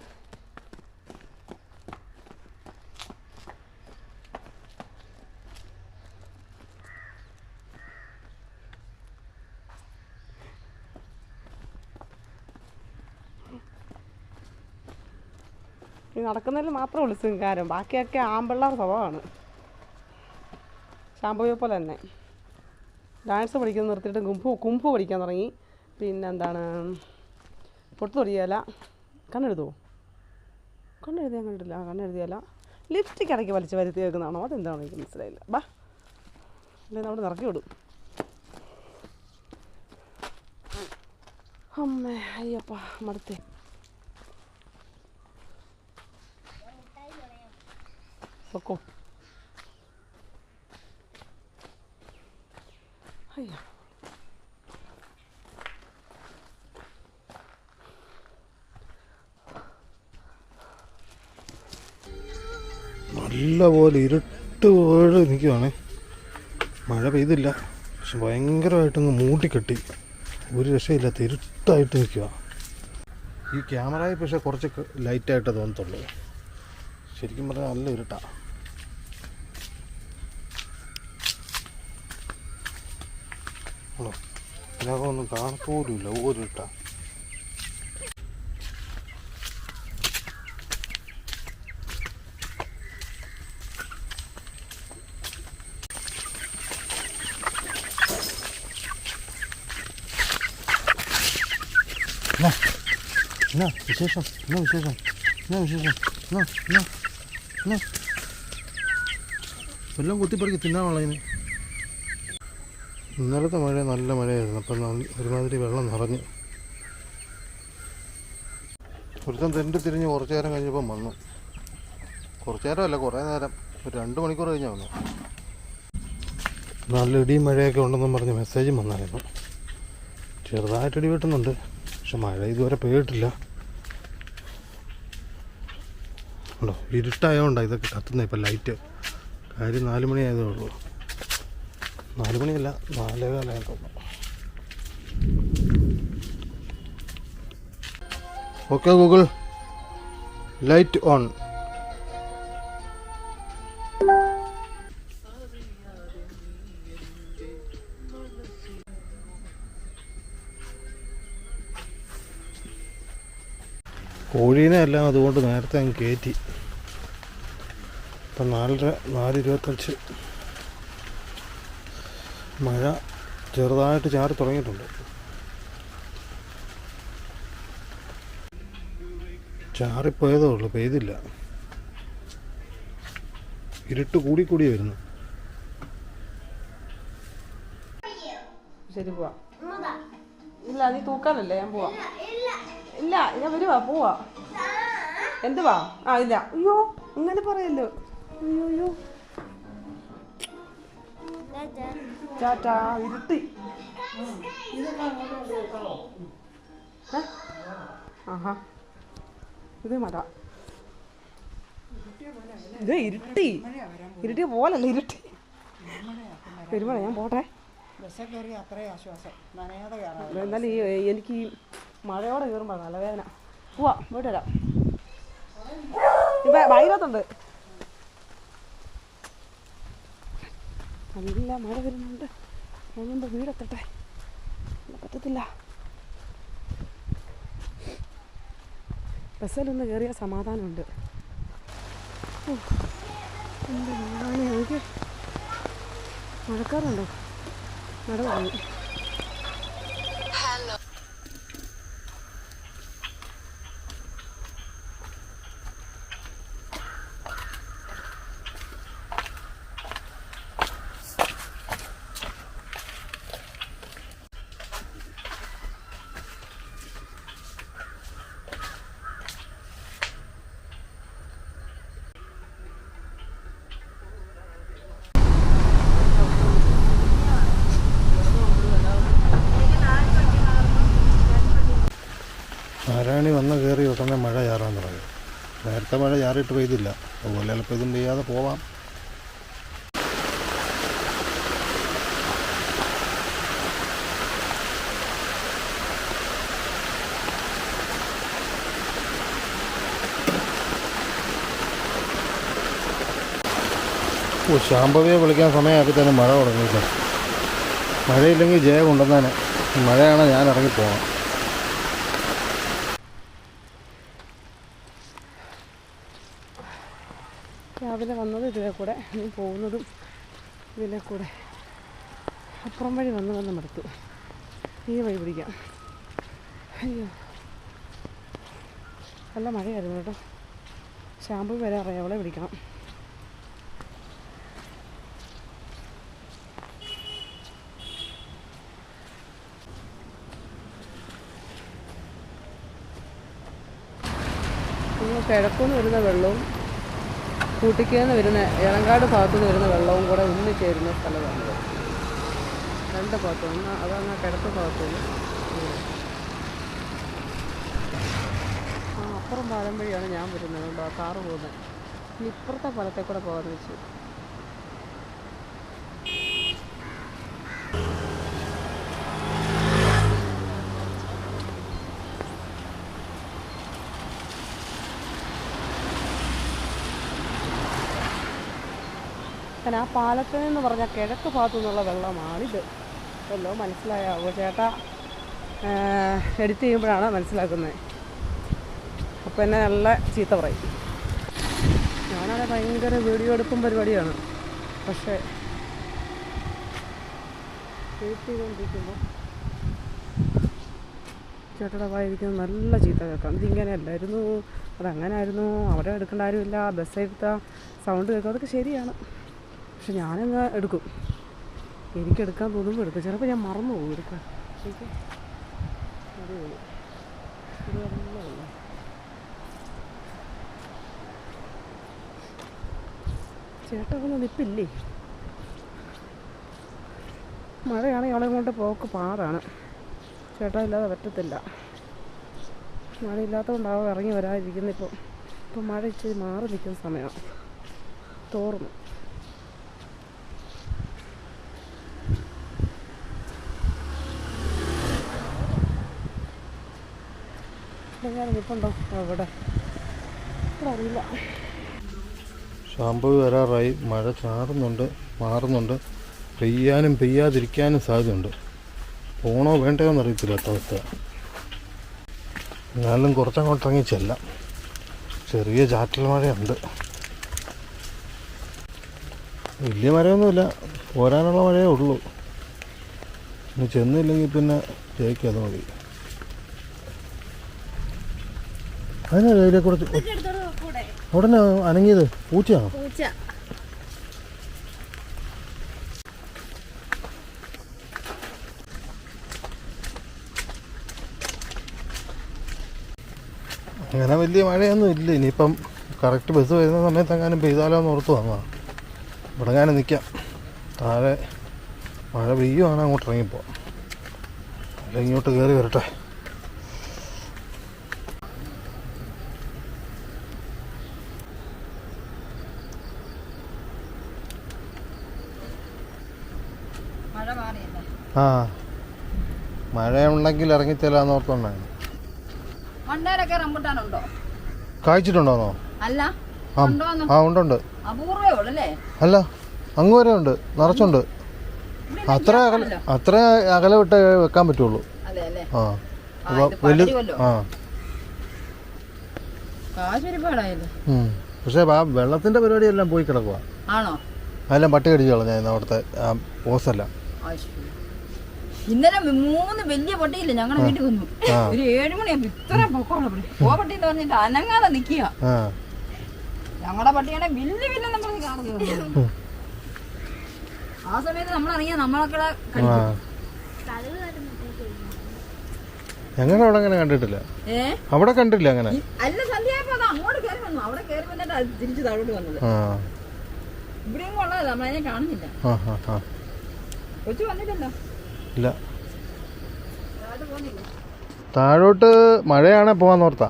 ഈ നടക്കുന്നതിൽ മാത്രമേ ഉള്ളൂ ശൃംഗാരം. ബാക്കിയൊക്കെ ആമ്പിള്ളേർ സ്വഭാവമാണ്. ശാമ്പുവിനെ പോലെ തന്നെ. ഡാൻസ് പഠിക്കാൻ നിർത്തിയിട്ട് കുംഫു പഠിക്കാൻ തുടങ്ങി. പിന്നെന്താണ് പൊട്ട് തൊടിയല്ല. കണ്ണെഴുതുമോ? കണ്ണെഴുതിയാൽ കണ്ടില്ല. കണ്ണെഴുതിയല്ല. ലിപ്സ്റ്റിക് ഇടയ്ക്ക് വലിച്ച് വരുത്തി വെക്കുന്നതാണോ? അതെന്താണോ എനിക്ക് മനസ്സിലായില്ല. ബാ അല്ലെങ്കിൽ നമ്മൾ നിറക്കി വിടും. അമ്മേ അയ്യപ്പ മടുത്തേ. പൊക്കോ. അയ്യോ നല്ലപോലെ ഇരുട്ട് പോലെ നിൽക്കുവാണേ. മഴ പെയ്തില്ല, പക്ഷെ ഭയങ്കരമായിട്ടങ്ങ് മൂട്ടിക്കെട്ടി. ഒരു രക്ഷയില്ലാത്ത ഇരുട്ടായിട്ട് നിൽക്കുക. ഈ ക്യാമറയിൽ പക്ഷേ കുറച്ച് ലൈറ്റായിട്ടേ തോന്നത്തുള്ളൂ. ശരിക്കും പറഞ്ഞാൽ നല്ല ഇരുട്ടാണ്. ഇതിനകമൊന്നും കാണപ്പോലുമില്ല. ഓരിട്ടാ എന്നാ വിശേഷം? എന്നാ വിശേഷം? എന്നാ വിശേഷം? എന്നാ എല്ലാം കുത്തിപ്പറിക്ക് തിന്നാനുള്ളതിന്. ഇന്നലത്തെ മഴ നല്ല മഴയായിരുന്നു. അപ്പം ഒരുമാതിരി വെള്ളം നിറഞ്ഞു. ഒരുത്തം തെണ്ടി തിരിഞ്ഞ് കുറച്ച് നേരം കഴിഞ്ഞപ്പം വന്നു. കുറച്ച് നേരമല്ല, കുറേ നേരം, ഒരു 2 മണിക്കൂർ കഴിഞ്ഞാൽ വന്നു. നല്ല ഇടിയും മഴയൊക്കെ ഉണ്ടെന്നും പറഞ്ഞ് മെസ്സേജും വന്നായിരുന്നു. ചെറുതായിട്ട് ഇടി വെട്ടുന്നുണ്ട്, പക്ഷെ മഴ ഇതുവരെ പെയ്തിട്ടില്ല. ഉണ്ടോ, ഇരുട്ടായതുകൊണ്ടാണ് ഇതൊക്കെ കത്തുന്നത്. ഇപ്പം ലൈറ്റ് കാര്യം 4 മണി ആയതേ ഉള്ളൂ. 4 മണിയല്ല, 4:15 തോന്നുന്നു. Okay Google, light on. കോഴീനെ എല്ലാം അതുകൊണ്ട് നേരത്തെ അങ്ങ് കയറ്റി. ഇപ്പം 4:25. മഴ ചെറുതായിട്ട് ചാറി തുടങ്ങിയിട്ടുണ്ട്. ചാറിപ്പോയതേ ഉള്ളൂ, പെയ്തില്ല. ഇരുട്ട് കൂടി വരുന്നു. ശരി പോവാ. ഇല്ല നീ തൂക്കാനല്ലേ, ഞാൻ പോവാ. ഇല്ല ഞാൻ വരുവാ, പോവാ. എന്തുവാ? ഇല്ല. അയ്യോ അങ്ങനെ പറയല്ലോ. അയ്യോ ചാറ്റാ, ഇരുട്ടി. ആഹാ ഇത് മഴ. ഇത് ഇരുട്ടി പോലല്ല, ഇരുട്ടി പെരുമഴ. ഞാൻ പോട്ടെ. ബസ്സൊക്കെ കയറി അത്രയും ആശ്വാസം. നനയാതെ കയറാം. എന്നാലും എനിക്ക് ഈ മഴയോടെ കയറുമ്പോൾ തലവേദന. പോവാ, പോയിട്ട് വരാം. ഇപ്പം വൈകിട്ടുണ്ട്. നല്ല മഴ വരുന്നുണ്ട്. ഞാനെന്താ വീടെത്തട്ടെ, പറ്റത്തില്ല. ബസ്സിലൊന്ന് കയറിയ സമാധാനമുണ്ട്. എന്താ എനിക്ക് മഴക്കാറുണ്ടോ? മഴ തുടങ്ങി. നാരായണി വന്ന് കയറി ഉടനെ മഴ ചാറാൻ തുടങ്ങി. നേരത്തെ മഴ ചാറിയിട്ട് പെയ്തില്ല. അതുപോലെ ചിലപ്പോൾ ഇതും പെയ്യാതെ പോവാം. ശാംഭവിയെ വിളിക്കാൻ സമയമാക്കി തന്നെ മഴ തുടങ്ങിയില്ല. മഴയില്ലെങ്കിൽ ജയ കൊണ്ടുവന്നാണ്. മഴയാണ്, ഞാൻ ഇറങ്ങിപ്പോവാം. രാവിലെ വന്നത് ഇതിലെ കൂടെ, ഇനി പോകുന്നതും ഇതിലെ കൂടെ. അപ്പുറം വഴി വന്ന് മടുത്തു. ഈ വഴി പിടിക്കാം. അയ്യോ നല്ല മഴയായിരുന്നു കേട്ടോ. ഷാമ്പു വരെ അറിയാം, അവളെ വിളിക്കണം. കിഴക്കുനിന്ന് വരുന്ന വെള്ളവും കൂട്ടിക്കന്ന് വരുന്ന ഏറങ്കാട് ഭാഗത്തുനിന്ന് വരുന്ന വെള്ളവും കൂടെ ഒന്നിച്ചേരുന്ന സ്ഥലമാണിത്. രണ്ട് ഭാഗത്തും അതങ്ങ് കിഴക്ക് ഭാഗത്തുനിന്ന് അപ്പുറം പാലം വഴിയാണ് ഞാൻ വരുന്നത് കേട്ടോ, കാറ് പോകുന്നത്. ഇനി ഇപ്പുറത്തെ പാലത്തെ കൂടെ പോകാമെന്ന് വെച്ചു. ആ പാലത്തിൽ നിന്ന് പറഞ്ഞാൽ കിഴക്ക് ഭാഗത്തു നിന്നുള്ള വെള്ളമാണിത്. വല്ലോ മനസ്സിലായാവോ ചേട്ടാ? എഡിറ്റ് ചെയ്യുമ്പോഴാണ് മനസ്സിലാക്കുന്നത്. അപ്പം എന്നെ നല്ല ചീത്ത പറയും. ഞാനാണെ ഭയങ്കര വീഡിയോ എടുക്കും പരിപാടിയാണ്. പക്ഷേ എഡിറ്റ് ചെയ്തുകൊണ്ടിരിക്കുമ്പോൾ ചേട്ടയുടെ വായിരിക്കുന്നത് നല്ല ചീത്ത കേൾക്കാം. ഇതിങ്ങനെയല്ലായിരുന്നു, അതങ്ങനെ ആയിരുന്നു, അവിടെ എടുക്കേണ്ട കാര്യമില്ല, ബസ് എടുത്ത സൗണ്ട് കേൾക്കും. അതൊക്കെ ശരിയാണ്. പക്ഷെ ഞാനങ്ങ് എടുക്കും. എനിക്കെടുക്കാൻ തോന്നുമ്പോൾ എടുക്കും. ചിലപ്പോൾ ഞാൻ മറന്നു പോകും എടുക്കാൻ. എനിക്ക് അതേയുള്ളൂ. ഇത് നല്ലതല്ല. ചേട്ടനൊന്നും നിൽപ്പില്ലേ? മഴയാണെങ്കിൽ അവളെ കൊണ്ട് പോക്ക് പാടാണ്. ചേട്ടാ ഇല്ലാതെ പറ്റത്തില്ല. മഴയില്ലാത്തതുകൊണ്ടാവും ഇറങ്ങി വരാതിരിക്കുന്നത്. ഇപ്പം മഴ ഇച്ചിരി മാറി നിൽക്കുന്ന സമയമാണ്, തോർന്നു. നിൽപ്പുണ്ടോ ഇവിടെ? ഇവിടെ അറിയില്ല. ഷാമ്പു വരാറായി. മഴ ചാറുന്നുണ്ട്, മാറുന്നുണ്ട്. പെയ്യാനും പെയ്യാതിരിക്കാനും സാധ്യതയുണ്ട്. പോണോ വേണ്ടയോ എന്നറിയത്തില്ല അവസ്ഥ. എന്നാലും കുറച്ചങ്ങോട്ട് ഇറങ്ങി ചെല്ലാം. ചെറിയ ചാറ്റൽ മഴയുണ്ട്. വലിയ മഴയൊന്നുമില്ല, പോരാനുള്ള മഴയേ ഉള്ളൂ. ഇനി ചെന്നില്ലെങ്കിൽ പിന്നെ ജയിക്കാതെ മതി. അതിനല്ലേ അതിലെ കുറച്ച് ഉടനെ അനങ്ങിയത്? പൂച്ചയാണോ? അങ്ങനെ വലിയ മഴയൊന്നും ഇല്ല. ഇനിയിപ്പം കറക്റ്റ് ബസ് വരുന്ന സമയത്ത് എങ്ങാനും പെയ്താലോ എന്ന് ഓർത്ത് വാങ്ങാം. ഇവിടെ എങ്ങാനും നിൽക്കാം. താഴെ മഴ പെയ്യുവാണ്, അങ്ങോട്ട് ഇറങ്ങിപ്പോവാം. അല്ല ഇങ്ങോട്ട് കയറി വരട്ടെ. ആ മഴയുണ്ടെങ്കിൽ ഇറങ്ങിത്തരാന്ന് ഓർത്തോണ്ടായിരുന്നു. മണ്ടേലൊക്കെ റംബുട്ടാനുണ്ടോ? കായ്ച്ചിട്ടുണ്ടോന്നോ? അല്ല, ആ ഉണ്ടുണ്ട്. അപൂർവേ ഉള്ളല്ലേ? അല്ല, അങ്ങ് വരെ ഉണ്ട്, നിറച്ചുണ്ട്. അത്ര അകലെ വിട്ട് വെക്കാൻ പറ്റുള്ളൂ. ആ പക്ഷെ ആ വെള്ളത്തിന്റെ പരിപാടി എല്ലാം പോയി കിടക്കുക. ആണോ? അതെല്ലാം പട്ടി കടിച്ചു കളഞ്ഞായിരുന്നു അവിടുത്തെ പോസെല്ലാം. ഇന്നലെ 3 വലിയ പട്ടിയില്ല ഞങ്ങളുടെ വീട്ടിൽ വന്നു. ഒരു 7 മണിയാകുമ്പോ ഇത്ര പട്ടി എന്ന് പറഞ്ഞിട്ട് അനങ്ങാതെ നിക്കുക. ഞങ്ങളുടെ പട്ടിയാണെ വില്ല് വില്ലെന്ന് പറഞ്ഞ് കാണുന്നു. ആ സമയത്ത് നമ്മളറിയാം നമ്മളൊക്കെ ഞങ്ങളുടെ അവിടെ അങ്ങനെ കണ്ടിട്ടില്ല. അവിടെ കണ്ടില്ല അങ്ങനെ. അല്ല, സന്ധ്യയായപ്പോ അത് അങ്ങോട്ട് കയറി വന്നു. അവിടെ കയറി വന്നിട്ട് അത് തിരിച്ച് താഴോട്ട് വന്നത്. ഇവിടെയും കൊള്ളാതെ നമ്മളതിനെ കാണുന്നില്ല. കൊച്ചു വന്നില്ലല്ലോ. ഇല്ല, താഴോട്ട് മഴയാണെ പോവാന്നോർത്താ.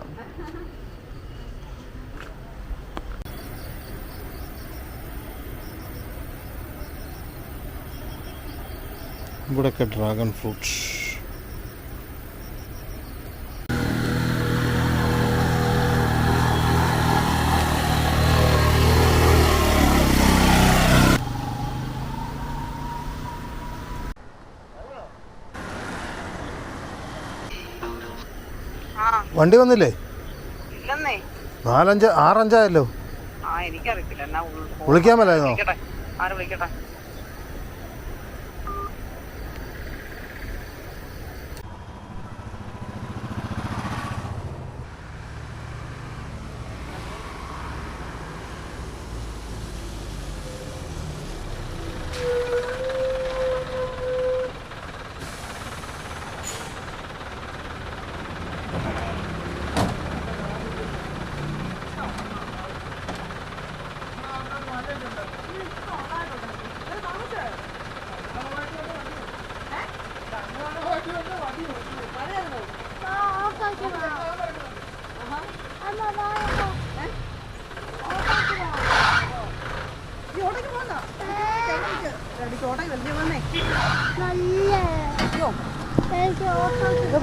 ഇവിടെയൊക്കെ ഡ്രാഗൺ ഫ്രൂട്ട്സ്. വണ്ടി വന്നില്ലേ? 4-5 6-5 വിളിക്കാൻ മേലായിരുന്നോ?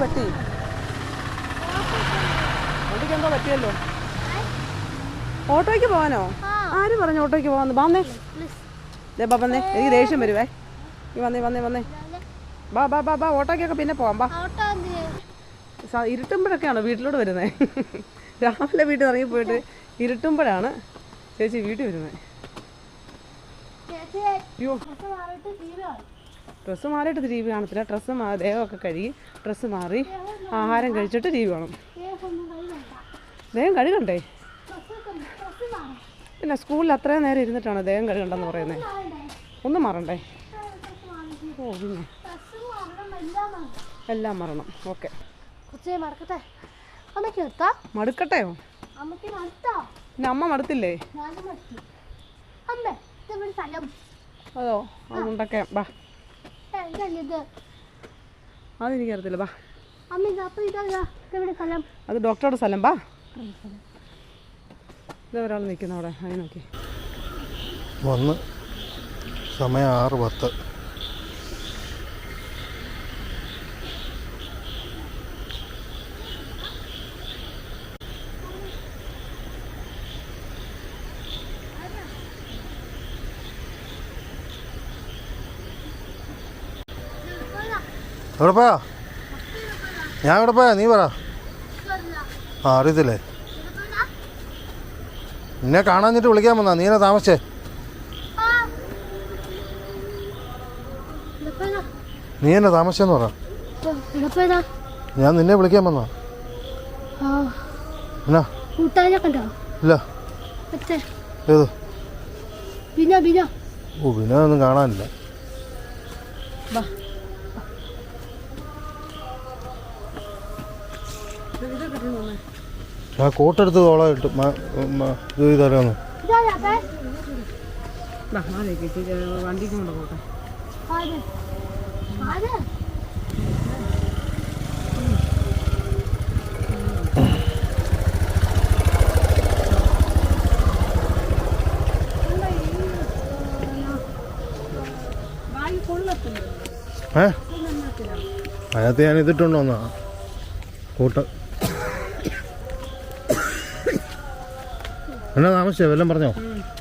പറ്റി വണ്ടിക്ക് എന്തോ പറ്റിയല്ലോ. ഓട്ടോയ്ക്ക് പോകാനോ? ആര് പറഞ്ഞു ഓട്ടോയ്ക്ക് പോകാന്ന്? വന്നേ വന്നേ, എനിക്ക് ദേഷ്യം വരുവേ. നീ വന്നേ ബാ ബാ ബാ ബാ ഓട്ടോയ്ക്കൊക്കെ പിന്നെ പോകാം. ബാ, ഇരുട്ടുമ്പോഴൊക്കെയാണോ വീട്ടിലോട്ട് വരുന്നത്? രാവിലെ വീട്ടിൽ ഇറങ്ങി പോയിട്ട് ഇരുട്ടുമ്പോഴാണ് ചേച്ചി വീട്ടിൽ വരുന്നത്. അയ്യോ, ഡ്രസ്സ് മാറിയിട്ട് ടി വി കാണത്തില്ല. ദേഹമൊക്കെ കഴുകി ഡ്രസ്സ് മാറി ആഹാരം കഴിച്ചിട്ട് ടി വി കാണും. ദേഹം കഴുകണ്ടേ? പിന്നെ സ്കൂളിൽ അത്രയും നേരം ഇരുന്നിട്ടാണ് ദേഹം കഴുകണ്ടെന്ന് പറയുന്നത്. ഒന്നും മാറണ്ടേ? ഓ പിന്നെ എല്ലാം മറണം. ഓക്കെ, മടുക്കട്ടെയോ? പിന്നെ അമ്മ മടുത്തില്ലേ? അതോ അതുകൊണ്ടൊക്കെ ബാ. അതെനിക്കറിയത്തില്ല. ബാ, അത് ഡോക്ടറുടെ സ്ഥലം. ബാ, ഇതാ ഒരാൾ നിൽക്കുന്ന അവിടെ. അത് നോക്കി വന്ന് സമയം 6:10. എവിടെ പോയാ? ഞാൻ എവിടെ പോയാ? നീ പറ. അറിയത്തില്ലേ? നിന്നെ കാണാഞ്ഞിട്ട് വിളിക്കാൻ വന്നാ. നീ എന്നാ താമസിച്ചേ? നീ എന്നാ താമസിച്ചെന്ന് പറ. ഞാൻ നിന്നെ വിളിക്കാൻ വന്നാ. എന്നാ? ഇല്ല. ഏത്? ഓ, വിനൊന്നും കാണാനില്ല. ആ കോട്ടെടുത്ത് തോള ഇട്ട് ഇത് ചെയ്താലോന്ന്. വണ്ടിക്ക് കൊണ്ട് പോട്ടെ. അതിനകത്ത് ഞാൻ ഇതിട്ടുണ്ടോന്നാ കൂട്ട്. എന്നാ താമസിച്ചോ? വല്ലതും പറഞ്ഞോ?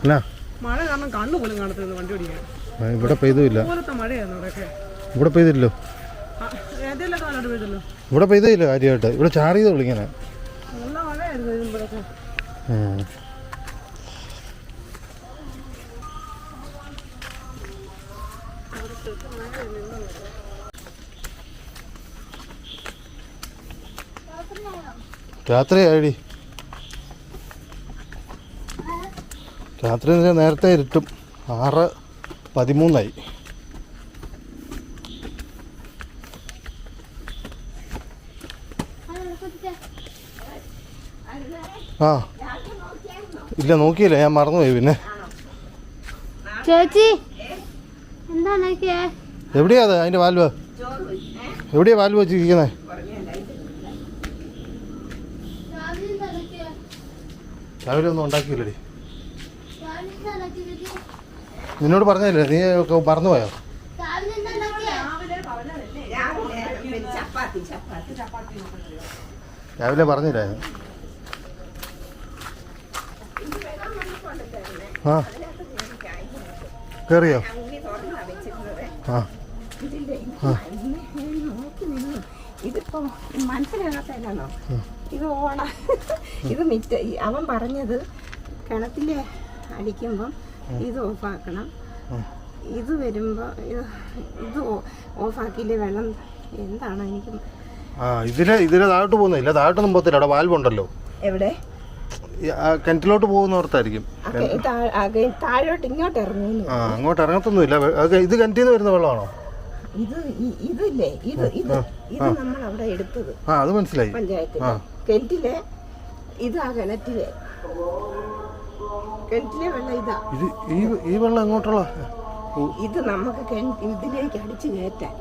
എന്നാ മഴ കാരണം കണ്ണു പോലും കാണത്തില്ല വണ്ടി ഓടിക്കാൻ. ഇവിടെ പെയ്തുമില്ല. മഴയായിരുന്നു ഇവിടെയൊക്കെ. ഇവിടെ പെയ്തില്ലല്ലോ. ഏതെല്ലാം കാലോട്ട് പെയ്തല്ലോ. ഇവിടെ പെയ്തില്ല കാര്യമായിട്ട്. ഇവിടെ ചാറിയത് വിളിങ്ങനെ നല്ല മഴയായിരുന്നു ഇവിടെയൊക്കെ. രാത്രിയായി. രാത്രി നേരത്തെ ഇരുട്ടും. 6:13 ആ ഇല്ല, നോക്കിയില്ല, ഞാൻ മറന്നുപോയി. പിന്നെ ചേച്ചി എന്താ എവിടെയാ അത്? അതിൻ്റെ വാൽവ് എവിടെയാ? വാൽവ് വെച്ചിരിക്കുന്നത്? രാവിലെ ഒന്നും ഉണ്ടാക്കിയില്ലടി. നിന്നോട് പറഞ്ഞില്ലേ? നീ മറന്നുപോയോ? രാവിലെ പറഞ്ഞില്ലായിരുന്നു. ആ കയറിയോ? ആ ഇതിപ്പോ മനസ്സിലാകാത്തല്ലോ. ഇത് ഓണ ഇത് മിറ്റ അവൻ പറഞ്ഞത് കിണറ്റില് അടിക്കുമ്പം ഇത് ഓഫാക്കണം. ഇത് വരുമ്പോ ഇത് ഓഫാക്കിയില്ലേ വെള്ളം എന്താണ് എനിക്ക്. ഇതിലെ താഴോട്ട് പോകുന്നില്ല. താഴോട്ടൊന്നും പോകത്തില്ല. അവിടെ വാൽവുണ്ടല്ലോ. എവിടെ? കിണറ്റിലോട്ട് പോകുന്നവർത്തായിരിക്കും. താഴോട്ട് ഇങ്ങോട്ട് ഇറങ്ങുന്നു. അങ്ങോട്ട് ഇറങ്ങത്തൊന്നുമില്ല. ഇത് കിണറ്റിൽ നിന്ന് വരുന്ന വെള്ളമാണോ? ഇതില്ലേ ഇത് നമ്മൾ അവിടെ എടുത്തത് ആ അത് മനസ്സിലായി. പഞ്ചായത്തിൽ കിണറ്റിലെ ഇതാ കിണറ്റിലെ വെള്ളം ഇതാ. ഇത് ഈ വെള്ളം എങ്ങോട്ടുള്ള? ഇത് നമുക്ക് ഇതിലേക്ക് അടിച്ചു കയറ്റാൻ.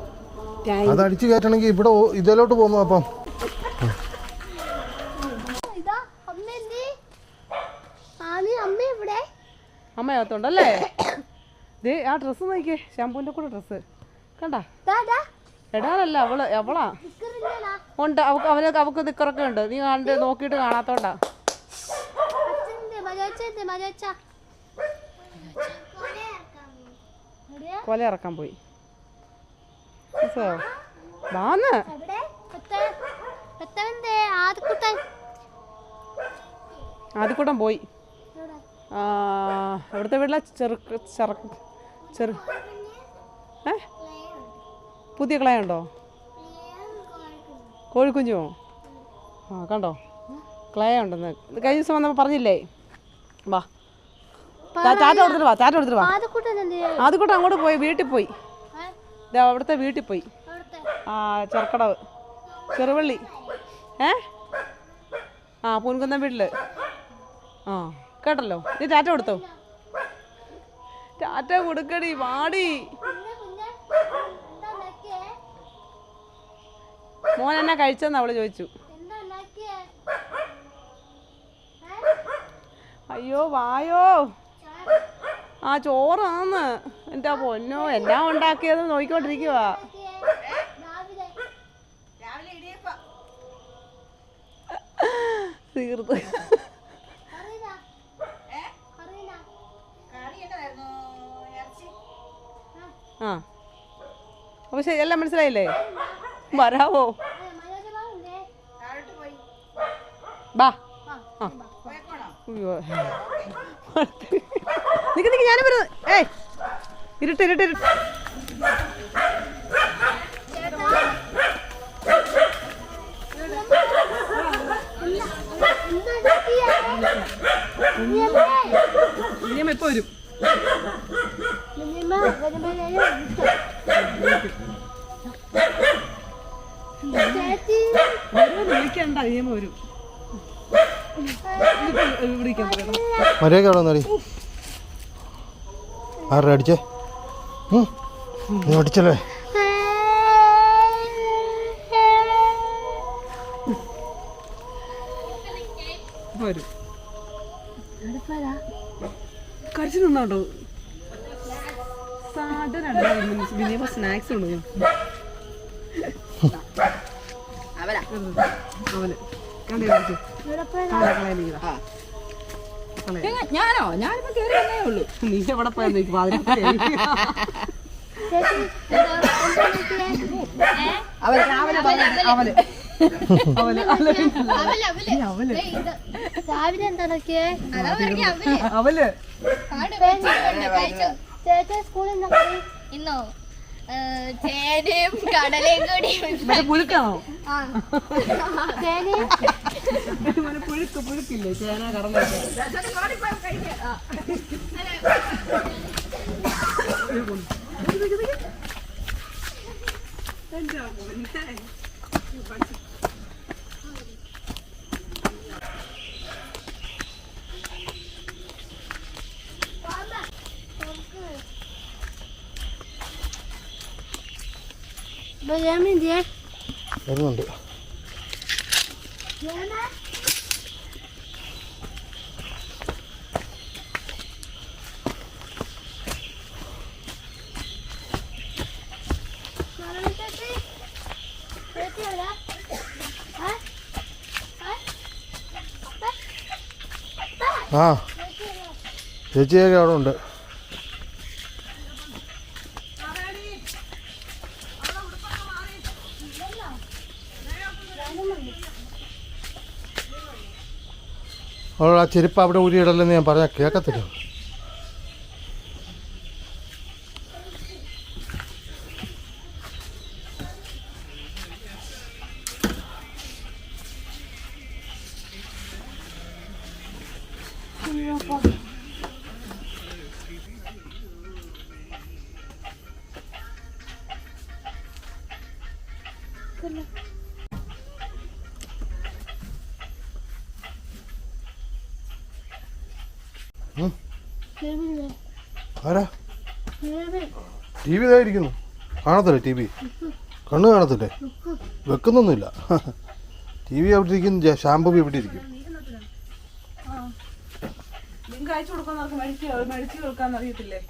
അത് അടിച്ചു കയറ്റണമെങ്കിൽ ഇവിടെ ഇതിലോട്ട് പോന്നു. അപ്പം അമ്മയകത്തുണ്ടല്ലേ? ദേ ആ ഡ്രസ്സ് നോക്കിയേ, ഷാമ്പൂവിൻ്റെ കൂടെ ഡ്രസ്സ് കണ്ടാ? എടാനല്ല അവളാ ഉണ്ട്. അവക്ക് നിക്കറൊക്കെ ഉണ്ട്. നീ കണ്ട് നോക്കിയിട്ട് കാണാത്തോണ്ടാ. കൊല ഇറക്കാൻ പോയി. വാന്ന് ആദ്യക്കൂട്ടം പോയി. അവിടുത്തെ വീട്ടിലെ പുതിയ ക്ലയുണ്ടോ? കോഴിക്കുഞ്ഞോ? ആ കണ്ടോ ക്ലയ ഉണ്ടെന്ന് കഴിഞ്ഞ ദിവസം വന്നപ്പോൾ പറഞ്ഞില്ലേ? വാ ടാറ്റ കൊടുത്തിട്ട് വാ. ആദ്യക്കൂട്ടം അങ്ങോട്ട് പോയി, വീട്ടിൽ പോയി. അവിടുത്തെ വീട്ടിൽ പോയി. ആ ചെറുക്കടവ് ചെറുവള്ളി. ആ പൂൻകുന്നം വീട്ടിൽ. ആ കേട്ടല്ലോ. നീ ടാറ്റ കൊടുത്തോ? ടാറ്റ കൊടുക്കടി, വാടി. മോൻ എന്നാ കഴിച്ചെന്ന് അവള് ചോദിച്ചു. അയ്യോ വായോ. ആ ചോറാന്ന്. എൻ്റെ പൊന്നോ, എന്നാ ഉണ്ടാക്കിയത് നോക്കിക്കൊണ്ടിരിക്കുവാ. തീർത്ത് ആ അപ്പോൾ ശരി, എല്ലാം മനസ്സിലായില്ലേ? വരാവോ? ബാ. ആ നിക്ക് ഞാനും വരുന്നു. ഏയ് ഇരുട്ട്. ഇനിയമ്മ എപ്പോ വരും? വിളിക്കണ്ട, ഇനിയമ്മ വരും. മര്യാദ അവിടെ വന്നോടി. ആരുടെ അടിച്ചേ? നീ അടിച്ചല്ലേ? വരും. കഴിച്ചു നിന്നോട്ടോ. സാധനം സ്നാക്സ് ഉണ്ടോ? അവന് ഞാനിപ്പോ കേറി വന്നേ ഉള്ളൂ. നീ എവിടെ പോയെന്ന് രാവിലെ എന്താണൊക്കെ അവല് സ്കൂളിൽ ഇന്നോ ചേനയും കടലയും കൂടി പുഴുക്കാണോ? പുഴുക്കില്ലേ? ചേന കടല വരുന്നുണ്ട്. ആ ചേച്ചിയൊക്കെ അവിടെ ഉണ്ട്. അവൾ ആ ചെരുപ്പ് അവിടെ ഊരിയിടല്ലെന്ന് ഞാൻ പറഞ്ഞാൽ കേൾക്കത്തില്ല. ആരാ ടി വി ഇതായിരിക്കുന്നു? കാണത്തില്ലേ ടി വി? കണ്ണ് കാണത്തില്ലേ? വെക്കുന്നൊന്നുമില്ല. ടി വി അവിടെ ഇരിക്കുന്നു, ഷാമ്പു ഇവിടെ ഇരിക്കും. നിങ്ങൾക്ക് അയച്ചു കൊടുക്കാൻ മേടിച്ചു കൊടുക്കാൻ അറിയത്തില്ലേ?